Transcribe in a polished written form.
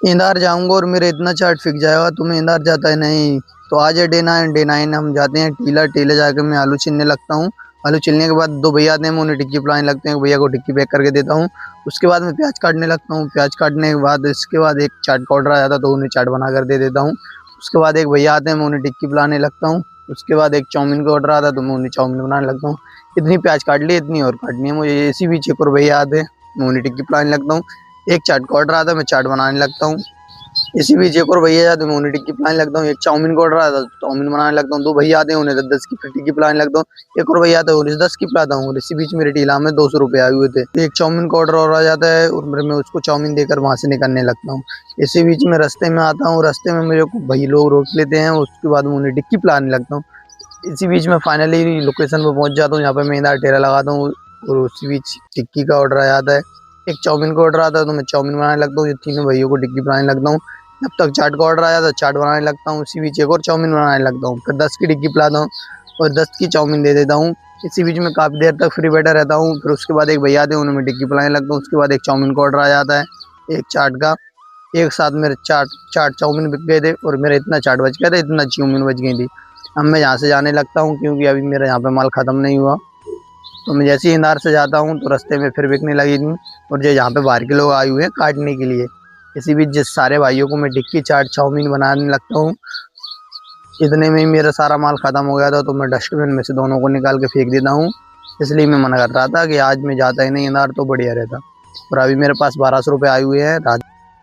इंदौर जाऊंगा और मेरा इतना चार्ट फिक जाएगा, तुम्हें इंदौर जाता है नहीं तो आज है डे 9 हम जाते हैं टीला। टीले जाकर मैं आलू छीलने लगता हूँ। आलू छिलने के बाद दो भैया आते हैं, मैं उन्हें टिक्की पिलाने लगते हैं, भैया को टिक्की पैक करके देता हूँ। उसके बाद मैं प्याज काटने लगता हूँ। प्याज काटने के बाद इसके बाद एक चाट का ऑर्डर आ जाता है तो उन्हें चाट बना कर दे देता हूँ। उसके बाद एक भैया आते हैं, मैं उन्हें टिक्की पिलाने लगता हूँ। उसके बाद एक चाउमीन का ऑर्डर आता है तो मैं उन्हें चाउमीन बनाने लगता हूँ। इतनी प्याज काट ली, इतनी और काटनी है मुझे। इसी बीच एक और भैया आते हैं, मैं उन्हें टिक्की पिलाने लगता हूँ। एक चाट का ऑर्डर आता है, मैं चाट बनाने लगता हूँ। इसी बीच एक और भैया आते हैं, मैं उन्हें टिक्की पिलाने लगता हूँ। एक चाउमीन का ऑर्डर आता है, चाउमीन बनाने लगता हूँ। दो भैया आते हैं, उन्हें 10-10 की टिक्की पिलाने लगता हूँ। एक और भैया आता है, उन्हें 10 की पिलाता हूँ। और इसी बीच मेरे टीला में 200 रुपये आए हुए थे। एक चाउमीन का ऑर्डर और आ जाता है और मैं उसको चाउमीन देकर वहाँ से निकलने लगता हूँ। इसी बीच में रास्ते में आता हूँ, रास्ते में मेरे को भाई लोग रोक लेते हैं। उसके बाद मैं उन्हें टिक्की पिलाने लगता हूँ। इसी बीच में फाइनली लोकेशन पर पहुँच जाता हूँ, यहाँ पे मैं इधर ठेला लगाता हूँ। और उसी बीच टिक्की का ऑर्डर आ जाता है। एक चाउमीन का ऑर्डर आता है तो मैं चाउमीन बनाने लगता हूँ। ये तीनों भैया को टिक्की बनाने लगता हूँ। जब तक चाट का ऑर्डर आया था चाट बनाने लगता हूँ। उसी बीच एक और चाउमीन बनाने लगता हूँ। फिर 10 की टिक्की पिलाता हूँ और 10 की चाउमीन दे देता हूँ। इसी बीच में काफ़ी देर तक फ्री बैठा रहता हूँ। फिर उसके बाद एक भैया आते हैं, उन्हें मैं टिक्की पिलाने लगता हूँ। उसके बाद एक चाउमीन का ऑर्डर आ जाता है, एक चाट का। एक साथ मेरे चाट चाट चाउमीन बिक गए थे और मेरा इतना चाट बच गया था, इतना चाउमीन बच गई थी। अब मैं यहाँ से जाने लगता हूँ क्योंकि अभी मेरा यहाँ पे माल ख़त्म नहीं हुआ। तो मैं जैसे ही इंदौर से जाता हूँ तो रास्ते में फिर बिकने लगी थी। और जो यहाँ पे बाहर के लोग आए हुए हैं काटने के लिए। इसी बीच जिस सारे भाइयों को मैं टिक्की चाट चाउमीन बनाने लगता हूँ। इतने में ही मेरा सारा माल ख़त्म हो गया था तो मैं डस्टबिन में से दोनों को निकाल के फेंक देता हूँ। इसलिए मैं मना कर रहा था कि आज मैं जाता ही नहीं इंदौर तो बढ़िया रहता। और अभी मेरे पास 1200 रुपये आए हुए हैं।